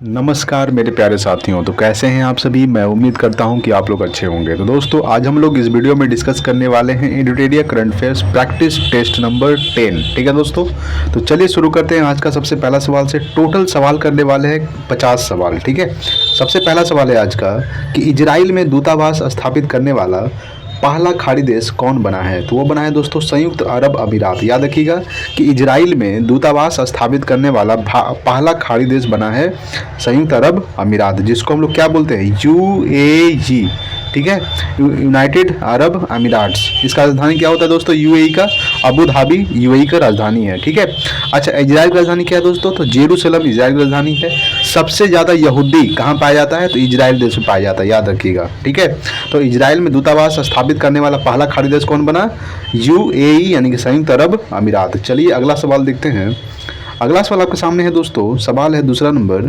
नमस्कार मेरे प्यारे साथियों। तो कैसे हैं आप सभी। मैं उम्मीद करता हूं कि आप लोग अच्छे होंगे। तो दोस्तों आज हम लोग इस वीडियो में डिस्कस करने वाले हैं Edutoria current affairs practice test number 10। ठीक है दोस्तों, तो चलिए शुरू करते हैं आज का सबसे पहला सवाल से। टोटल सवाल करने वाले हैं 50 सवाल। ठीक है, सबसे पहला सवाल है आज का कि इजराइल में दूतावास स्थापित करने वाला पहला खाड़ी देश कौन बना है। तो वो बना है दोस्तों संयुक्त अरब अमीरात। याद रखिएगा कि इजराइल में दूतावास स्थापित करने वाला पहला खाड़ी देश बना है संयुक्त अरब अमीरात, जिसको हम लोग क्या बोलते हैं, यूएई। ठीक है, यूनाइटेड अरब अमीराट्स। इसका राजधानी क्या होता है दोस्तों, यूएई का अबू धाबी यूएई का राजधानी है। ठीक है, अच्छा इजराइल की राजधानी क्या है दोस्तों, तो जेरूसलम इजराइल की राजधानी है। सबसे ज़्यादा यहूदी कहाँ पाया जाता है, तो इजराइल देश में पाया जाता है, याद रखिएगा। ठीक है, तो इजराइल में दूतावास स्थापित करने वाला पहला खाड़ी देश कौन बना, यूएई यानी कि संयुक्त अरब अमीरात। चलिए अगला सवाल देखते हैं। अगला सवाल आपके सामने है दोस्तों, सवाल है दूसरा नंबर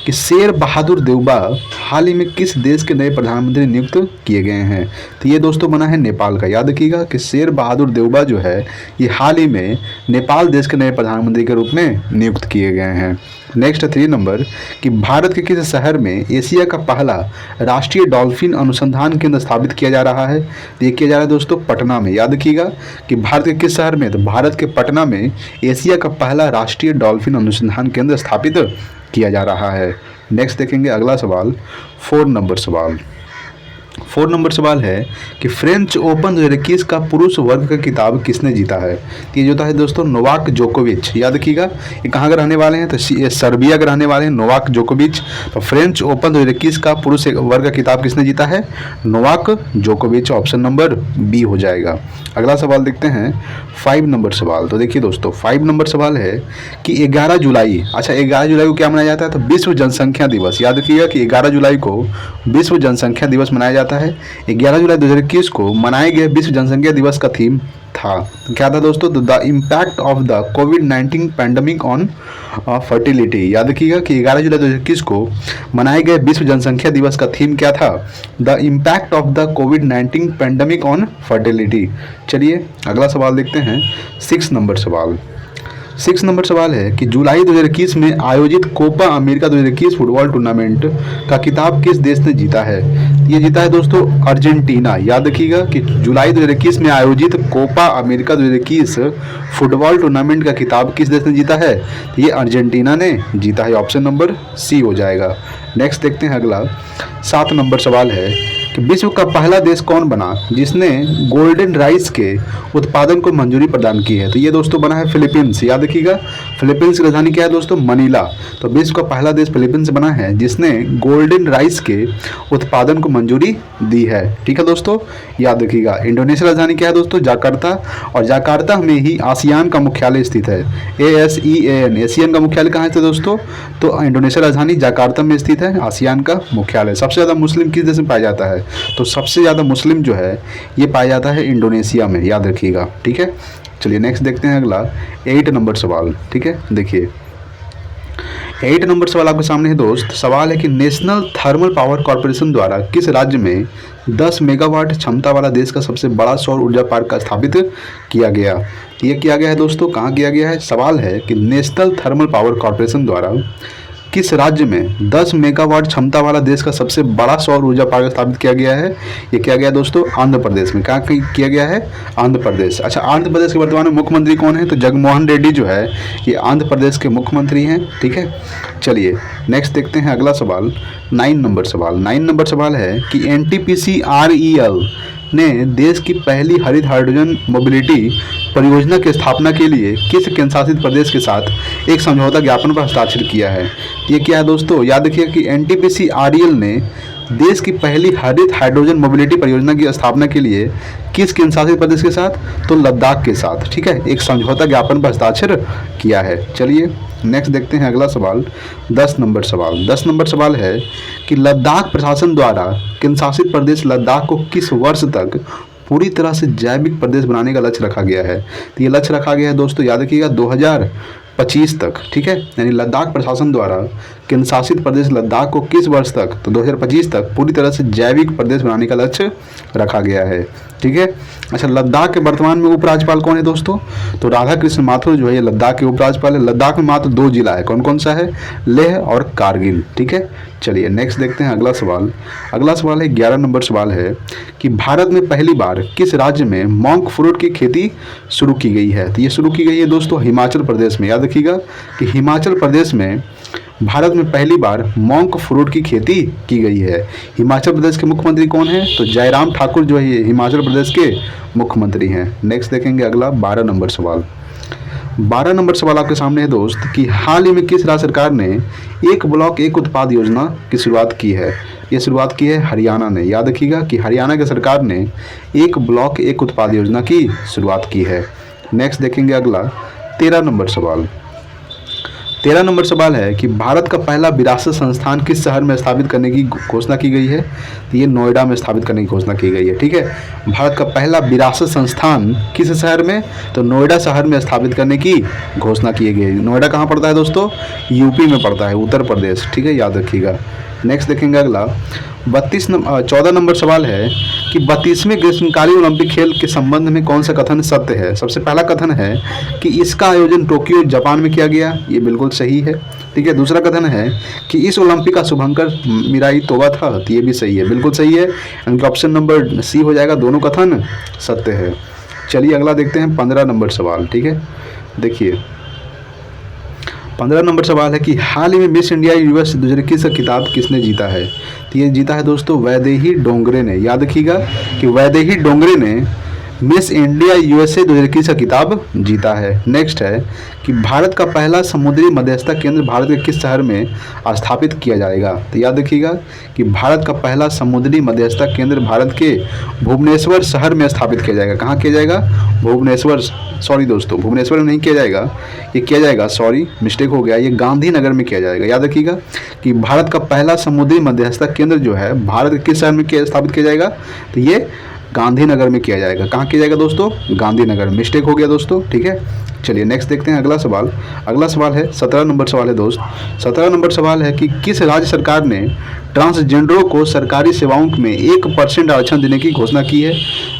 कि शेर बहादुर देउबा हाल ही में किस देश के नए प्रधानमंत्री नियुक्त किए गए हैं। तो ये दोस्तों बना है नेपाल का। याद रखिएगा कि शेर बहादुर देउबा जो है ये हाल ही में नेपाल देश के नए प्रधानमंत्री के रूप में नियुक्त किए गए हैं। नेक्स्ट 3 नंबर कि भारत के किस शहर में एशिया का पहला राष्ट्रीय डॉल्फिन अनुसंधान केंद्र स्थापित किया जा रहा है। तो ये किया जा रहा है दोस्तों पटना में। याद रखिएगा कि भारत के किस शहर में, तो भारत के पटना में एशिया का पहला राष्ट्रीय डॉल्फिन अनुसंधान केंद्र स्थापित किया जा रहा है। नेक्स्ट देखेंगे अगला सवाल, 4 नंबर सवाल। 4 नंबर सवाल है कि फ्रेंच ओपन 2021 का पुरुष वर्ग का खिताब किसने जीता है। ये जो है दोस्तों नोवाक जोकोविच। याद रखिएगा ये कहाँ के रहने वाले हैं, तो ये सर्बिया के रहने वाले हैं नोवाक जोकोविच। तो फ्रेंच ओपन 2021 का पुरुष वर्ग का खिताब किसने जीता है, नोवाक जोकोविच। ऑप्शन नंबर बी हो जाएगा। अगला सवाल देखते हैं 5 नंबर सवाल। तो देखिए दोस्तों 5 नंबर सवाल है कि 11 जुलाई, अच्छा 11 जुलाई को क्या मनाया जाता है, तो विश्व जनसंख्या दिवस। याद रखिएगा कि 11 जुलाई को विश्व जनसंख्या दिवस मनाया जाता है। 11 जुलाई 2021 को मनाए गए विश्व जनसंख्या दिवस का थीम था, तो क्या था दोस्तों, the impact of the covid pandemic on fertility. याद रखिएगा कि 11 जुलाई 2021 को मनाए गए विश्व जनसंख्या दिवस का थीम क्या था, the impact of the covid pandemic on fertility. चलिए अगला सवाल देखते हैं 6 नंबर सवाल। 6 नंबर सवाल है कि जुलाई 2021 में आयोजित कोपा अमेरिका 2021 फुटबॉल टूर्नामेंट का खिताब किस देश ने जीता है। ये जीता है दोस्तों अर्जेंटीना। याद रखिएगा कि जुलाई 2021 में आयोजित कोपा अमेरिका 2021 फुटबॉल टूर्नामेंट का खिताब किस देश ने जीता है, ये अर्जेंटीना ने जीता है। ऑप्शन नंबर सी हो जाएगा। नेक्स्ट देखते हैं अगला 7 नंबर सवाल है कि विश्व का पहला देश कौन बना जिसने गोल्डन राइस के उत्पादन को मंजूरी प्रदान की है। तो ये दोस्तों बना है फिलीपींस। याद रखिएगा फिलीपींस की राजधानी क्या है दोस्तों, मनीला। तो विश्व का पहला देश फिलीपींस बना है जिसने गोल्डन राइस के उत्पादन को मंजूरी दी है। ठीक है दोस्तों, याद रखिएगा। इंडोनेशिया राजधानी क्या है दोस्तों, जाकार्ता। और जाकार्ता में ही आसियान का मुख्यालय स्थित है, ASEAN। एशियन का मुख्यालय कहाँ है दोस्तों, तो इंडोनेशिया राजधानी जाकार्ता में स्थित है आसियान का मुख्यालय। सबसे ज़्यादा मुस्लिम किस देश में पाया जाता है, तो सबसे ज़्यादा मुस्लिम जो है ये पाया जाता है इंडोनेशिया में। याद रखिएगा। ठीक है, चलिए नेक्स्ट देखते हैं अगला 8 नंबर सवाल। ठीक है, देखिए 8 नंबर सवाल आपके सामने है दोस्त। सवाल है कि नेशनल थर्मल पावर कॉर्पोरेशन द्वारा किस राज्य में 10 मेगावाट क्षमता वाला देश का सबसे बड़ा सौर ऊर्जा पार्क का स्थापित किया गया। ये किया गया है दोस्तों, कहाँ किया गया है। सवाल है कि नेशनल थर्मल पावर कॉर्पोरेशन द्वारा किस राज्य में 10 मेगावाट क्षमता वाला देश का सबसे बड़ा सौर ऊर्जा पार्क स्थापित किया गया है। ये किया गया दोस्तों आंध्र प्रदेश में। कहाँ किया गया है, आंध्र प्रदेश। अच्छा आंध्र प्रदेश के वर्तमान में मुख्यमंत्री कौन है, तो जगनमोहन रेड्डी जो है ये आंध्र प्रदेश के मुख्यमंत्री हैं। ठीक है, चलिए नेक्स्ट देखते हैं अगला सवाल 9 नंबर सवाल। 9 नंबर सवाल है कि NTPC REL ने देश की पहली हरित हाइड्रोजन मोबिलिटी परियोजना की स्थापना के लिए किस केंद्र शासित प्रदेश के साथ एक समझौता ज्ञापन पर हस्ताक्षर किया है। ये क्या है दोस्तों, याद रखिए कि NTPC REL ने देश की पहली हरित हाइड्रोजन मोबिलिटी परियोजना की स्थापना के लिए किस केंद्र शासित प्रदेश के साथ, तो लद्दाख के साथ। ठीक है, एक समझौता ज्ञापन पर हस्ताक्षर किया है। चलिए नेक्स्ट देखते हैं अगला सवाल 10 नंबर सवाल। 10 नंबर सवाल है कि लद्दाख प्रशासन द्वारा केंद्र शासित प्रदेश लद्दाख को किस वर्ष तक पूरी तरह से जैविक प्रदेश बनाने का लक्ष्य रखा गया है। तो ये लक्ष्य रखा गया है दोस्तों, याद रखिएगा 2025 तक। ठीक है, यानी लद्दाख प्रशासन द्वारा केंद्र शासित प्रदेश लद्दाख को किस वर्ष तक, तो 2025 तक पूरी तरह से जैविक प्रदेश बनाने का लक्ष्य रखा गया है। ठीक है। अच्छा, लद्दाख के वर्तमान में उपराज्यपाल कौन है दोस्तों? तो राधा कृष्ण माथुर जो है ये लद्दाख के उपराज्यपाल है। लद्दाख में मात्र 2 जिला है, कौन कौन सा है? लेह और कारगिल। ठीक है, चलिए नेक्स्ट देखते हैं अगला सवाल। अगला सवाल है 11 नंबर सवाल है कि भारत में पहली बार किस राज्य में मॉन्क फ्रूट की खेती शुरू की गई है? तो ये शुरू की गई है दोस्तों हिमाचल प्रदेश में। याद रखिएगा कि हिमाचल प्रदेश में भारत में पहली बार मॉन्क फ्रूट की खेती की गई है। हिमाचल प्रदेश के मुख्यमंत्री कौन है? तो जयराम ठाकुर जो है हिमाचल प्रदेश के मुख्यमंत्री हैं। नेक्स्ट देखेंगे अगला 12 नंबर सवाल। 12 नंबर सवाल आपके सामने है दोस्त कि हाल ही में किस राज्य सरकार ने एक ब्लॉक एक उत्पाद योजना की शुरुआत की है? ये शुरुआत की है हरियाणा ने। याद रखिएगा कि हरियाणा की सरकार ने एक ब्लॉक एक उत्पाद योजना की शुरुआत की है। नेक्स्ट देखेंगे अगला 13 नंबर सवाल। 13 नंबर सवाल है कि भारत का पहला विरासत संस्थान किस शहर में स्थापित करने की घोषणा की गई है? तो ये नोएडा में स्थापित करने की घोषणा की गई है। ठीक है, भारत का पहला विरासत संस्थान किस शहर में? तो नोएडा शहर में स्थापित करने की घोषणा की गई है। नोएडा कहाँ पड़ता है दोस्तों? यूपी में पड़ता है, उत्तर प्रदेश। ठीक है, याद रखिएगा। नेक्स्ट देखेंगे अगला 14 नंबर सवाल है कि 32वें ग्रीष्मकालीन ओलंपिक खेल के संबंध में कौन सा कथन सत्य है? सबसे पहला कथन है कि इसका आयोजन टोक्यो जापान में किया गया, ये बिल्कुल सही है। ठीक है, दूसरा कथन है कि इस ओलंपिक का शुभंकर मिराई तोबा था, तो ये भी सही है, बिल्कुल सही है। यानी ऑप्शन नंबर सी हो जाएगा, दोनों कथन सत्य है। चलिए अगला देखते हैं 15 नंबर सवाल। ठीक है, देखिए 15 नंबर सवाल है कि हाल ही में मिस इंडिया यूनिवर्स 2021 का खिताब किसने जीता है? तो ये जीता है दोस्तों वैदेही डोंगरे ने। याद रखिएगा कि वैदेही डोंगरे ने मिस इंडिया यूएसए 2021 का खिताब जीता है। नेक्स्ट है कि भारत का पहला समुद्री मध्यस्थता केंद्र भारत के किस शहर में स्थापित किया जाएगा? तो याद रखिएगा कि भारत का पहला समुद्री मध्यस्थता केंद्र भारत के भुवनेश्वर शहर में स्थापित किया जाएगा। कहाँ किया जाएगा? भुवनेश्वर, सॉरी दोस्तों, भुवनेश्वर में नहीं किया जाएगा, ये किया जाएगा, सॉरी मिस्टेक हो गया, ये गांधीनगर में किया जाएगा। याद रखिएगा कि भारत का पहला समुद्री मध्यस्थता केंद्र जो है भारत के किस शहर में स्थापित किया जाएगा? तो ये गांधीनगर में किया जाएगा। कहाँ किया जाएगा दोस्तों? गांधीनगर। मिस्टेक हो गया दोस्तों। ठीक है, चलिए नेक्स्ट देखते हैं अगला सवाल। अगला सवाल है 17 नंबर सवाल है दोस्त। 17 नंबर सवाल है कि किस राज्य सरकार ने ट्रांसजेंडरों को सरकारी सेवाओं में 1% आरक्षण देने की घोषणा की है?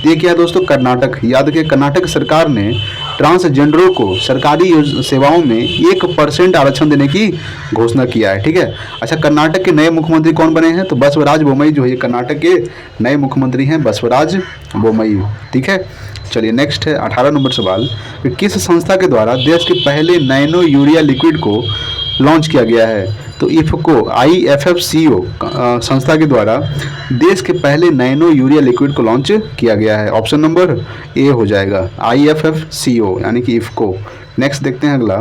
ये क्या है दोस्तों? कर्नाटक। याद रखिए कर्नाटक सरकार ने ट्रांसजेंडरों को सरकारी सेवाओं में 1% आरक्षण देने की घोषणा किया है। ठीक है, अच्छा कर्नाटक के नए मुख्यमंत्री कौन बने हैं? तो बसवराज बोम्मई जो है कर्नाटक के नए मुख्यमंत्री हैं, बसवराज बोम्मई। ठीक है, चलिए नेक्स्ट है 18 नंबर सवाल कि किस संस्था के द्वारा देश के पहले नैनो यूरिया लिक्विड को लॉन्च किया गया है? तो इफको IFFCO संस्था के द्वारा देश के पहले नैनो यूरिया लिक्विड को लॉन्च किया गया है। ऑप्शन नंबर ए हो जाएगा, IFFCO यानी कि इफको। नेक्स्ट देखते हैं अगला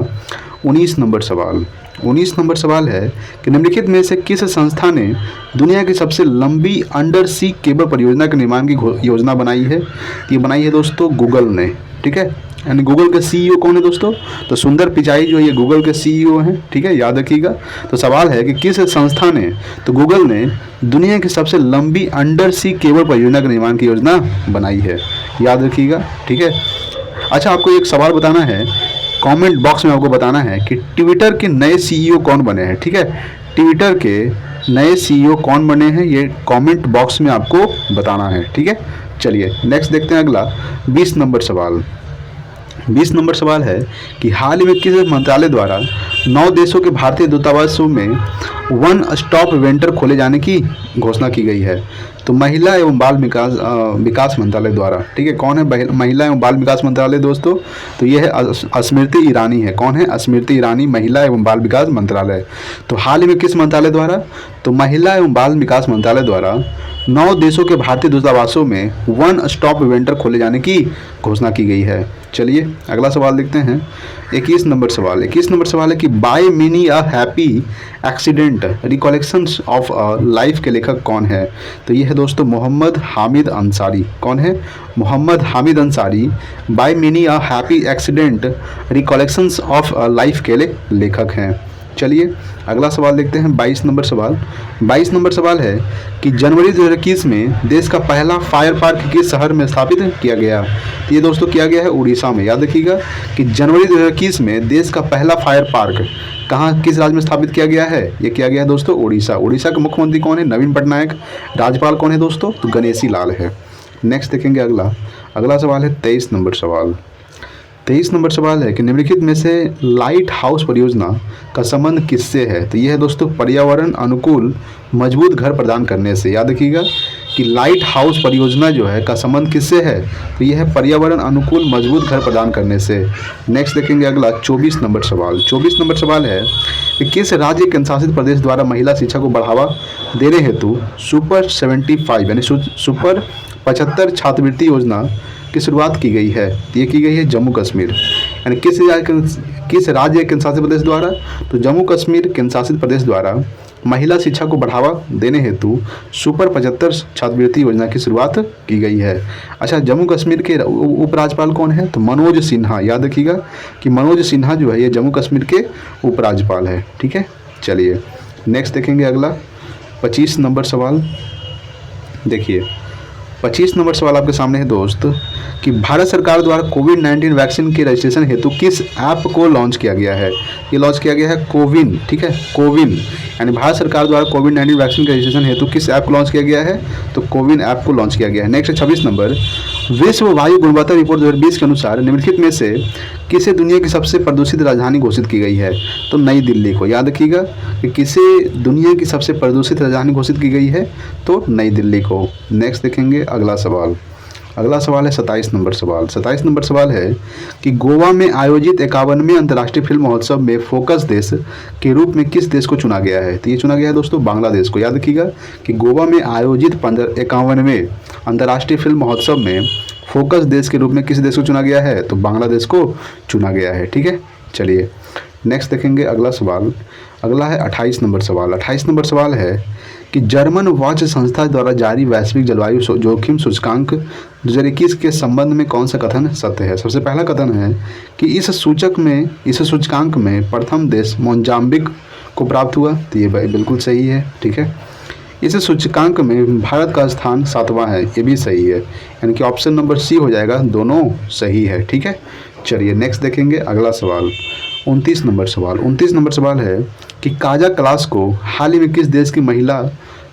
19 नंबर सवाल। 19 नंबर सवाल है कि निम्नलिखित में से किस संस्था ने दुनिया की सबसे लंबी अंडर सी केबल परियोजना के निर्माण की योजना बनाई है? ये बनाई है दोस्तों गूगल ने। ठीक है, यानी गूगल के CEO कौन है दोस्तों? तो सुंदर पिचाई जो ये गूगल के CEO हैं। ठीक है, याद रखिएगा। तो सवाल है कि किस संस्था ने, तो गूगल ने दुनिया की सबसे लंबी अंडर सी केबल परियोजना के निर्माण की योजना बनाई है। याद रखिएगा। ठीक है, अच्छा आपको एक सवाल बताना है, कमेंट बॉक्स में आपको बताना है कि ट्विटर के नए CEO कौन बने हैं। ठीक है, ट्विटर के नए CEO कौन बने हैं ये कमेंट बॉक्स में आपको बताना है। ठीक है, चलिए नेक्स्ट देखते हैं अगला 20 नंबर सवाल। 20 नंबर सवाल है कि हाल ही में किस मंत्रालय द्वारा 9 देशों के भारतीय दूतावासों में वन स्टॉप वेंटर खोले जाने की घोषणा की गई है? तो महिला एवं बाल विकास मंत्रालय द्वारा। ठीक है, कौन है महिला एवं बाल विकास मंत्रालय दोस्तों? तो ये है स्मृति ईरानी है। कौन है? स्मृति ईरानी, महिला एवं बाल विकास मंत्रालय। तो हाल ही में किस मंत्रालय द्वारा? तो महिला एवं बाल विकास मंत्रालय द्वारा 9 देशों के भारतीय दूतावासों में वन स्टॉप वेंटर खोले जाने की घोषणा की गई है। चलिए अगला सवाल देखते हैं 21 नंबर सवाल। 21 नंबर सवाल है कि by many a happy accident recollections of a life के लेखक कौन है? तो ये है दोस्तों मोहम्मद हामिद अंसारी। कौन है? Mohammad Hamid Ansari by many a happy accident recollections of a life के लेखक हैं। चलिए अगला सवाल देखते हैं 22 नंबर सवाल। 22 नंबर सवाल है कि जनवरी 2021 में देश का पहला फायर पार्क किस शहर में स्थापित किया गया? तो ये दोस्तों किया गया है उड़ीसा में। याद रखिएगा कि जनवरी 2021 में देश का पहला फायर पार्क कहाँ किस राज्य में स्थापित किया गया है? ये किया गया है दोस्तों उड़ीसा। उड़ीसा के मुख्यमंत्री कौन है? नवीन पटनायक। राज्यपाल कौन है दोस्तों? तो गणेशी लाल है। नेक्स्ट देखेंगे अगला सवाल है 23 नंबर सवाल। 23 नंबर सवाल है कि निम्नलिखित में से लाइट हाउस परियोजना का संबंध किससे है? तो यह है दोस्तों पर्यावरण अनुकूल मजबूत घर प्रदान करने से। याद रखिएगा कि लाइट हाउस परियोजना जो है का संबंध किससे है? तो यह है पर्यावरण अनुकूल मजबूत घर प्रदान करने से। नेक्स्ट देखेंगे अगला 24 नंबर सवाल। 24 नंबर सवाल है कि किस राज्य केंद्र शासित प्रदेश द्वारा महिला शिक्षा को बढ़ावा देने हेतु सुपर 75 यानी सुपर 75 छात्रवृत्ति योजना की शुरुआत की गई है? ये की गई है जम्मू कश्मीर। यानी किस राज्य केंद्र शासित प्रदेश द्वारा? तो जम्मू कश्मीर केंद्र शासित प्रदेश द्वारा महिला शिक्षा को बढ़ावा देने हेतु सुपर 75 छात्रवृत्ति योजना की शुरुआत की गई है। अच्छा, जम्मू कश्मीर के उपराज्यपाल कौन है? तो मनोज सिन्हा। याद रखिएगा कि मनोज सिन्हा जो है ये जम्मू कश्मीर के उपराज्यपाल है। ठीक है, चलिए नेक्स्ट देखेंगे अगला 25 नंबर सवाल। देखिए 25 नंबर सवाल आपके सामने है दोस्त कि भारत सरकार द्वारा कोविड-19 वैक्सीन के रजिस्ट्रेशन हेतु किस ऐप को लॉन्च किया गया है? ये लॉन्च किया गया है कोविन। ठीक है, कोविन यानी भारत सरकार द्वारा कोविड-19 वैक्सीन के रजिस्ट्रेशन हेतु किस ऐप को लॉन्च किया गया है? तो कोविन ऐप को लॉन्च किया गया है। नेक्स्ट 26 नंबर, विश्व वायु गुणवत्ता रिपोर्ट 2020 के अनुसार निम्नलिखित में से किसे दुनिया की सबसे प्रदूषित राजधानी घोषित की गई है? तो नई दिल्ली को। याद रखिएगा कि किसे दुनिया की सबसे प्रदूषित राजधानी घोषित की गई है? तो नई दिल्ली को। नेक्स्ट देखेंगे अगला सवाल है 27 नंबर सवाल। 27 नंबर सवाल है कि गोवा में आयोजित 51वें अंतर्राष्ट्रीय फिल्म महोत्सव में फोकस देश के रूप में किस देश को चुना गया है? तो ये चुना गया है दोस्तों बांग्लादेश को। याद रखिएगा कि गोवा में आयोजित 51वें अंतर्राष्ट्रीय फिल्म महोत्सव में फोकस देश के रूप में किस देश को चुना गया है? तो बांग्लादेश को चुना गया है। ठीक है, चलिए नेक्स्ट देखेंगे अगला सवाल। अगला है 28 नंबर सवाल। 28 नंबर सवाल है कि जर्मन वॉच संस्था द्वारा जारी वैश्विक जलवायु जोखिम सूचकांक 2021 के संबंध में कौन सा कथन सत्य है? सबसे पहला कथन है कि इस सूचकांक में प्रथम देश मोजाम्बिक को प्राप्त हुआ। तो ये बिल्कुल सही है। ठीक है, इस सूचकांक में भारत का स्थान 7वां है। ये भी सही है, यानी कि ऑप्शन नंबर सी हो जाएगा, दोनों सही है। ठीक है, चलिए नेक्स्ट देखेंगे अगला सवाल 29 नंबर सवाल। 29 नंबर सवाल है कि काजा क्लास को हाल ही में किस देश की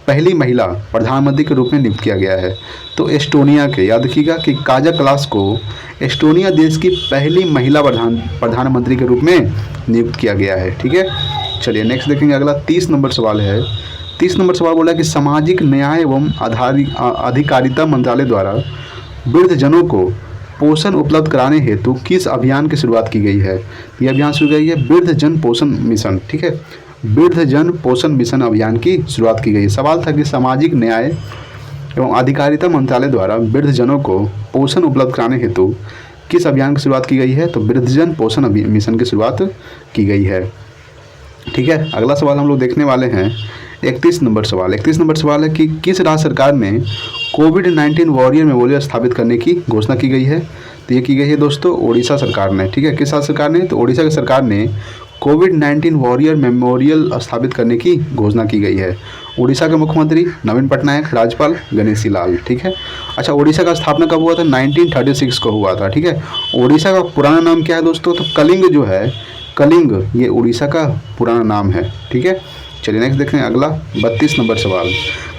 पहली महिला प्रधानमंत्री के रूप में नियुक्त किया गया है? तो एस्टोनिया के। याद रखिएगा कि काजा क्लास को एस्टोनिया देश की पहली महिला प्रधानमंत्री के रूप में नियुक्त किया गया है। ठीक है, चलिए नेक्स्ट देखेंगे अगला 30 नंबर सवाल है। 30 नंबर सवाल बोला कि सामाजिक न्याय एवं अधिकारिता मंत्रालय द्वारा वृद्धजनों को पोषण उपलब्ध कराने हेतु किस अभियान की शुरुआत की गई है? यह अभियान शुरू की गई है वृद्धजन पोषण मिशन। ठीक है, वृद्धजन पोषण मिशन अभियान की शुरुआत की गई। सवाल था कि सामाजिक न्याय एवं अधिकारिता मंत्रालय द्वारा वृद्धजनों को पोषण उपलब्ध कराने हेतु किस अभियान की शुरुआत की गई है? तो वृद्धजन पोषण मिशन की शुरुआत की गई है। ठीक है, अगला सवाल हम लोग देखने वाले हैं 31 नंबर सवाल। 31 नंबर सवाल है कि किस राज्य सरकार ने कोविड-19 वॉरियर मेमोरियल स्थापित करने की घोषणा की गई है? तो ये की गई है दोस्तों उड़ीसा सरकार ने। ठीक है, किस राज्य सरकार ने? तो उड़ीसा की सरकार ने कोविड-19 वॉरियर मेमोरियल स्थापित करने की घोषणा की गई है। उड़ीसा के मुख्यमंत्री नवीन पटनायक, राज्यपाल गणेशी लाल। ठीक है, अच्छा उड़ीसा का स्थापना कब हुआ था? 1936 को हुआ था। ठीक है, उड़ीसा का पुराना नाम क्या है दोस्तों? तो कलिंग जो है, कलिंग ये उड़ीसा का पुराना नाम है। ठीक है, चलिए नेक्स्ट देखें अगला 32 नंबर सवाल।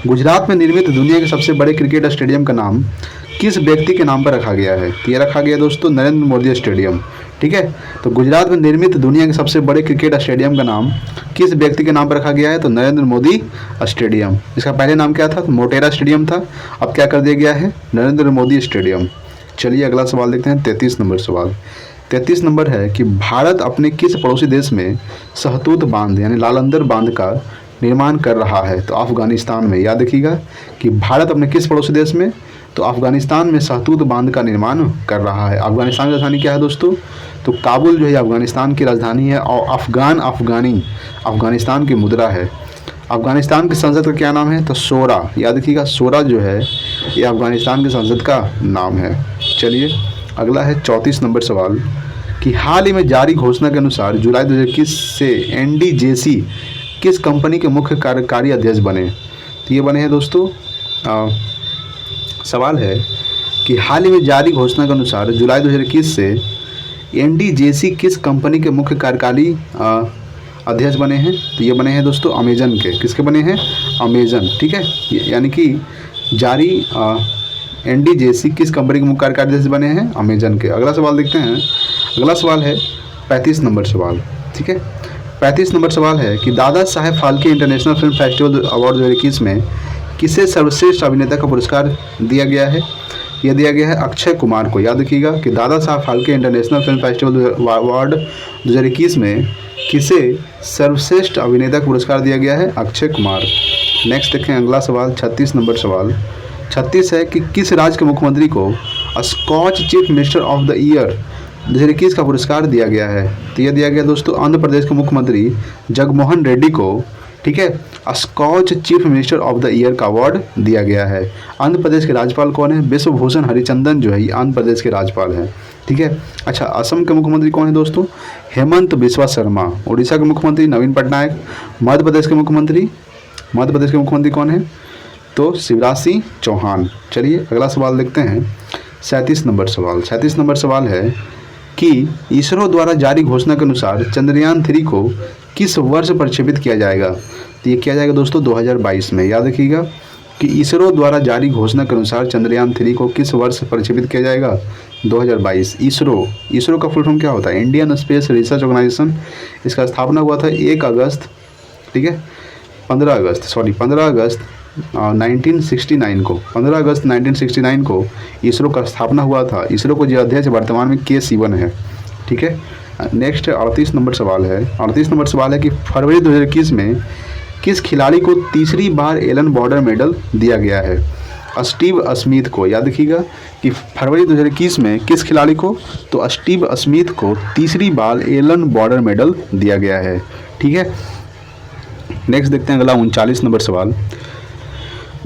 गुजरात में निर्मित दुनिया के सबसे बड़े क्रिकेट स्टेडियम का नाम किस व्यक्ति के नाम पर रखा गया है? तो ये रखा गया दोस्तों नरेंद्र मोदी स्टेडियम। ठीक है, तो गुजरात में निर्मित दुनिया के सबसे बड़े क्रिकेट स्टेडियम का नाम किस व्यक्ति के नाम पर रखा गया है? तो नरेंद्र मोदी स्टेडियम। इसका पहले नाम क्या था? तो मोटेरा स्टेडियम था, अब क्या कर दिया गया है? नरेंद्र मोदी स्टेडियम। चलिए अगला सवाल देखते हैं 33 नंबर सवाल। 33 नंबर है कि भारत अपने किस पड़ोसी देश में सहतूत बांध यानी लालंदर बांध का निर्माण कर रहा है? तो अफगानिस्तान में। याद रखिएगा कि भारत अपने किस पड़ोसी देश में? तो अफगानिस्तान में सहतूत बांध का निर्माण कर रहा है। अफगानिस्तान की राजधानी क्या है दोस्तों? तो काबुल जो है अफगानिस्तान की राजधानी है और अफगानी अफगानिस्तान की मुद्रा है। अफगानिस्तान की संसद का क्या नाम है? तो शोरा। याद रखिएगा शोरा जो है ये अफगानिस्तान की संसद का नाम है। चलिए अगला है 34 नंबर सवाल कि हाल ही में जारी घोषणा के अनुसार जुलाई 2021 से एनडीजेसी किस कंपनी के मुख्य कार्यकारी अध्यक्ष बने? तो ये बने हैं दोस्तों सवाल है कि हाल ही में जारी घोषणा के अनुसार जुलाई 2021 से एनडीजेसी किस कंपनी के मुख्य कार्यकारी अध्यक्ष बने हैं? तो ये बने हैं दोस्तों अमेजन के। किसके बने हैं? अमेजन। ठीक है, यानी कि जारी NDJC किस कंपनी के मुख्य कार्यकारी अध्यक्ष बने हैं? अमेजन के। अगला सवाल देखते हैं। अगला सवाल है 35 नंबर सवाल। ठीक है, 35 नंबर सवाल है कि Dada Saheb Phalke international film festival award 2021 में किसे सर्वश्रेष्ठ अभिनेता का पुरस्कार दिया गया है? यह दिया गया है अक्षय कुमार को। याद रखिएगा कि Dada Saheb Phalke international film festival award 2021 में किसे सर्वश्रेष्ठ अभिनेता का पुरस्कार दिया गया है? अक्षय कुमार। नेक्स्ट देखें अगला सवाल 36 नंबर सवाल। 36 है कि किस राज्य के मुख्यमंत्री को Skoch chief minister of the year 2021 का पुरस्कार दिया गया है? तो यह दिया गया दोस्तों आंध्र प्रदेश के मुख्यमंत्री जगनमोहन रेड्डी को। ठीक है, Skoch chief minister of the year का अवार्ड दिया गया है। आंध्र प्रदेश के राज्यपाल कौन है? विश्वभूषण हरिचंदन जो है ये आंध्र प्रदेश के राज्यपाल हैं। ठीक है, अच्छा असम के मुख्यमंत्री कौन है दोस्तों? हेमंत बिस्वा शर्मा। उड़ीसा के मुख्यमंत्री नवीन पटनायक। मध्य प्रदेश के मुख्यमंत्री कौन है? तो शिवराज सिंह चौहान। चलिए अगला सवाल देखते हैं 37 नंबर सवाल। 37 नंबर सवाल है कि इसरो द्वारा जारी घोषणा के अनुसार चंद्रयान 3 को किस वर्ष प्रक्षेपित किया जाएगा? तो ये किया जाएगा दोस्तों 2022 में। याद रखिएगा कि इसरो द्वारा जारी घोषणा के अनुसार चंद्रयान 3 को किस वर्ष प्रक्षेपित किया जाएगा? 2022। इसरो का फुल फॉर्म क्या होता है? Indian space research organisation. इसका स्थापना हुआ था 1 अगस्त, ठीक है 15 अगस्त 1969 को। 15 अगस्त 1969 को इसरो का स्थापना हुआ था। इसरो को जो अध्यक्ष वर्तमान में के सिवन है। ठीक है, नेक्स्ट 38 नंबर सवाल है। 38 नंबर सवाल है कि फरवरी 2021 में किस खिलाड़ी को तीसरी बार एलन बॉर्डर मेडल दिया गया है? स्टीव स्मिथ को। याद रखिएगा कि फरवरी 2021 में किस खिलाड़ी को? तो स्टीव स्मिथ को तीसरी बार एलन बॉर्डर मेडल दिया गया है। ठीक है, नेक्स्ट देखते हैं अगला 39 नंबर सवाल।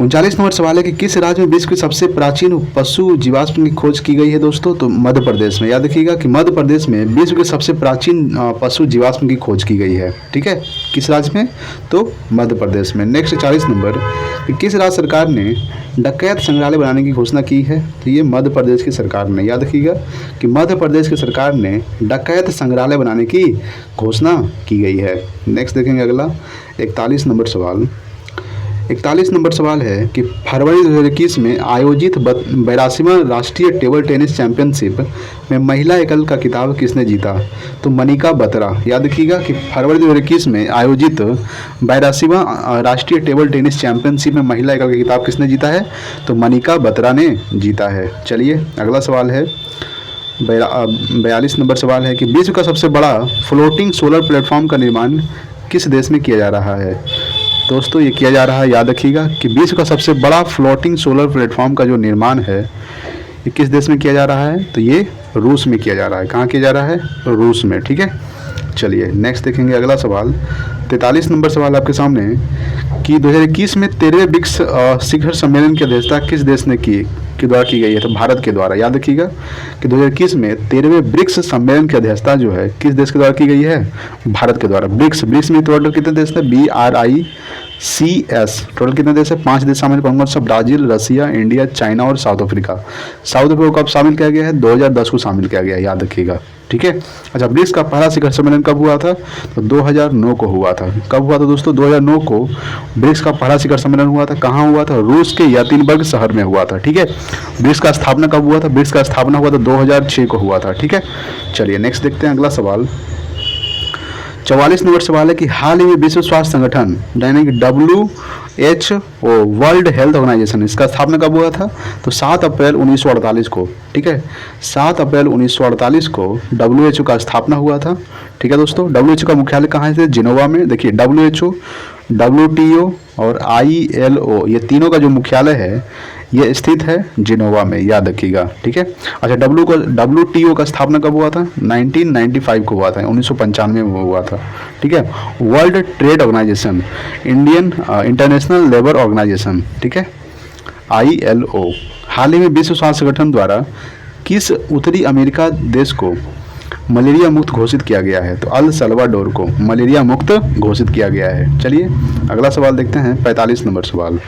39 नंबर सवाल है कि किस राज्य में विश्व की सबसे प्राचीन पशु जीवाश्म की खोज की गई है दोस्तों? तो मध्य प्रदेश में। याद रखिएगा कि मध्य प्रदेश में विश्व के सबसे प्राचीन पशु जीवाश्म की खोज की गई है। ठीक है, किस राज्य में? तो मध्य प्रदेश में। नेक्स्ट 40 नंबर कि किस राज्य सरकार ने डकैत संग्रहालय बनाने की घोषणा की है? तो ये मध्य प्रदेश की सरकार ने। याद रखिएगा कि मध्य प्रदेश की सरकार ने डकैत संग्रहालय बनाने की घोषणा की गई है। नेक्स्ट देखेंगे अगला 41 नंबर सवाल। 41 नंबर सवाल है कि फरवरी 2021 में आयोजित 82वां राष्ट्रीय टेबल टेनिस चैंपियनशिप में महिला एकल का खिताब किसने जीता? तो मनिका बत्रा। याद रखिएगा कि फरवरी 2021 में आयोजित 82वां राष्ट्रीय टेबल टेनिस चैंपियनशिप में महिला एकल का खिताब किसने जीता है? तो मनिका बत्रा ने जीता है। चलिए अगला सवाल है 42 नंबर सवाल है कि विश्व का सबसे बड़ा फ्लोटिंग सोलर प्लेटफॉर्म का निर्माण किस देश में किया जा रहा है? दोस्तों ये किया जा रहा है, याद रखिएगा कि विश्व का सबसे बड़ा फ्लोटिंग सोलर प्लेटफॉर्म का जो निर्माण है ये किस देश में किया जा रहा है? तो ये रूस में किया जा रहा है। कहाँ किया जा रहा है? रूस में। ठीक है, चलिए नेक्स्ट देखेंगे अगला सवाल 43 नंबर सवाल आपके सामने कि 2021 में 13वें ब्रिक्स शिखर सम्मेलन की अध्यक्षता किस देश ने की गई है? तो भारत के द्वारा। याद रखिएगा कि 2021 में 13वें ब्रिक्स सम्मेलन की अध्यक्षता जो है किस देश के द्वारा की गई है? भारत के द्वारा। ब्रिक्स में टोटल कितने देश थे? BRICS। टोटल कितने देश है? 5 देश शामिल। कौन सा? ब्राजील, रसिया, इंडिया, चाइना और साउथ अफ्रीका। साउथ अफ्रीका को कब शामिल किया गया है? 2010 को शामिल किया गया है। याद रखिएगा। ठीक है, अच्छा ब्रिक्स का पहला शिखर सम्मेलन कब हुआ था? तो 2009 को हुआ था। कब हुआ था दोस्तों? 2009 को ब्रिक्स का पहला शिखर सम्मेलन हुआ था। कहाँ हुआ था? रूस के यतिनबर्ग शहर में हुआ था। ठीक है, ब्रिक्स का स्थापना कब हुआ था? ब्रिक्स का स्थापना हुआ था 2006 को हुआ था। ठीक है, चलिए नेक्स्ट देखते हैं अगला सवाल 44 नंबर सवाल है कि हाल ही में विश्व स्वास्थ्य संगठन यानी कि WHO वर्ल्ड हेल्थ ऑर्गेनाइजेशन इसका स्थापना कब हुआ था? तो 7 अप्रैल 1948 को। ठीक है, 7 अप्रैल 1948 को WHO का स्थापना हुआ था। ठीक है दोस्तों, WHO का मुख्यालय कहाँ है? जिनेवा में। देखिए WHO, WTO और ILO ये तीनों का जो मुख्यालय है ये स्थित है जिनेवा में। याद रखिएगा। ठीक है, अच्छा WTO का स्थापना कब हुआ था? 1995 को हुआ था, 1995 में हुआ था। ठीक है, world trade organisation, international labour organisation, ठीक है ILO। हाल ही में विश्व स्वास्थ्य संगठन द्वारा किस उत्तरी अमेरिका देश को मलेरिया मुक्त घोषित किया गया है? तो अल सल्वाडोर को मलेरिया मुक्त घोषित किया गया है। चलिए अगला सवाल देखते हैं 45 नंबर सवाल।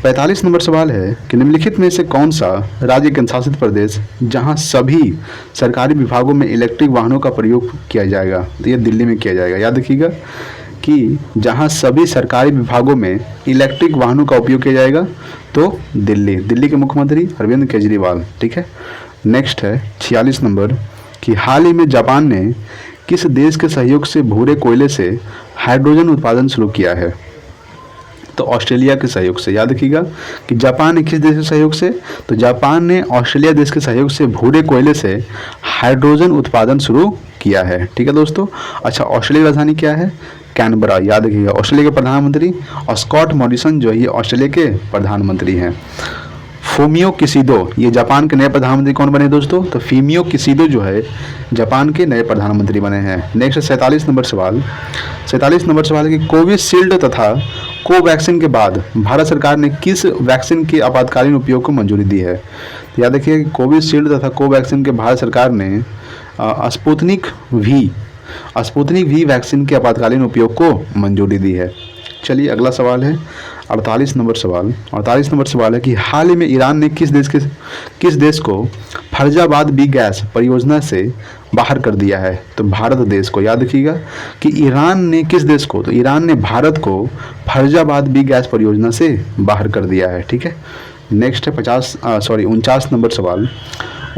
45 नंबर सवाल है कि निम्नलिखित में से कौन सा राज्य केंद्र शासित प्रदेश जहां सभी सरकारी विभागों में इलेक्ट्रिक वाहनों का प्रयोग किया जाएगा? तो ये दिल्ली में किया जाएगा। याद रखिएगा कि जहां सभी सरकारी विभागों में इलेक्ट्रिक वाहनों का उपयोग किया जाएगा? तो दिल्ली के मुख्यमंत्री अरविंद केजरीवाल। ठीक है। नेक्स्ट है 46 नंबर कि हाल ही में जापान ने किस देश के सहयोग से भूरे कोयले से हाइड्रोजन उत्पादन शुरू किया है? तो ऑस्ट्रेलिया के सहयोग से। याद रखिएगा कि जापान ने किस देश के सहयोग से? तो जापान ने ऑस्ट्रेलिया देश के सहयोग से भूरे कोयले से हाइड्रोजन उत्पादन शुरू किया है। ठीक है दोस्तों। अच्छा, ऑस्ट्रेलिया की राजधानी क्या है? कैनबरा। याद रखिएगा। ऑस्ट्रेलिया के प्रधानमंत्री स्कॉट मॉरिसन जो है ये ऑस्ट्रेलिया के प्रधानमंत्री हैं। फूमियो किसिडो, ये जापान के नए प्रधानमंत्री कौन बने दोस्तों? तो फूमियो किसिडो जो है जापान के नए प्रधानमंत्री बने हैं। नेक्स्ट 47 नंबर सवाल। 47 नंबर सवाल है कि कोविशील्ड तथा कोवैक्सीन के बाद भारत सरकार ने किस वैक्सीन के आपातकालीन उपयोग को मंजूरी दी है? तो याद रखिए कि कोविशील्ड तथा कोवैक्सीन के भारत सरकार ने स्पुतनिक वी वैक्सीन के आपातकालीन उपयोग को मंजूरी दी है। चलिए अगला सवाल है 48 नंबर सवाल। 48 नंबर सवाल है कि हाल ही में ईरान ने किस देश को फैजाबाद बी गैस परियोजना से बाहर कर दिया है? तो भारत देश को। याद रखिएगा कि ईरान ने किस देश को? तो ईरान ने भारत को फैजाबाद बी गैस परियोजना से बाहर कर दिया है। ठीक है। नेक्स्ट है 49 नंबर सवाल।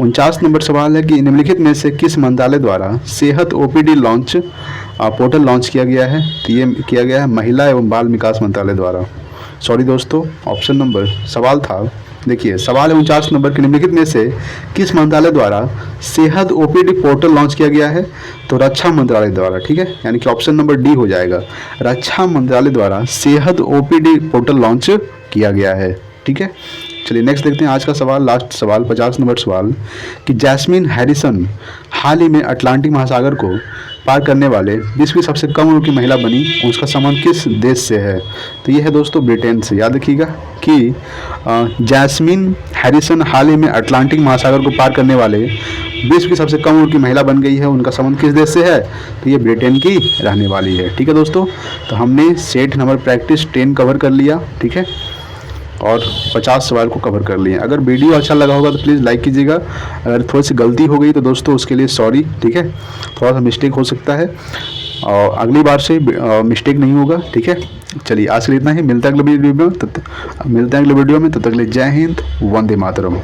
49 नंबर सवाल है कि निम्नलिखित में से किस मंत्रालय द्वारा सेहत ओपीडी पोर्टल लॉन्च किया गया है? तो ये किया गया है महिला एवं बाल विकास मंत्रालय द्वारा। सॉरी दोस्तों, ऑप्शन नंबर सवाल था। देखिए सवाल है 49 नंबर के निम्नलिखित में से किस मंत्रालय द्वारा सेहत ओपीडी पोर्टल लॉन्च किया गया है? तो रक्षा मंत्रालय द्वारा। ठीक है, यानी कि ऑप्शन नंबर डी हो जाएगा। रक्षा मंत्रालय द्वारा सेहत ओपीडी पोर्टल लॉन्च किया गया है। ठीक है। चलिए नेक्स्ट देखते हैं आज का सवाल, लास्ट सवाल 50 नंबर सवाल कि जैस्मिन हैरिसन हाल ही में अटलांटिक महासागर को पार करने वाले विश्व की सबसे कम उम्र की महिला बनी, उसका संबंध किस देश से है? तो ये है दोस्तों ब्रिटेन से। याद रखिएगा कि जैस्मिन हैरिसन हाल ही में अटलांटिक महासागर को पार करने वाले विश्व की सबसे कम उम्र की महिला बन गई है, उनका संबंध किस देश से है? तो ये ब्रिटेन की रहने वाली है। ठीक है दोस्तों, तो हमने सेट नंबर प्रैक्टिस 10 कवर कर लिया। ठीक है, और 50 सवाल को कवर कर लिए। अगर वीडियो अच्छा लगा होगा तो प्लीज़ लाइक कीजिएगा। अगर थोड़ी सी गलती हो गई तो दोस्तों उसके लिए सॉरी। ठीक है, थोड़ा सा मिस्टेक हो सकता है और अगली बार से मिस्टेक नहीं होगा। ठीक है, चलिए आज के लिए इतना ही। मिलते हैं अगले वीडियो में। तब तक के लिए जय हिंद, वंदे मातरम।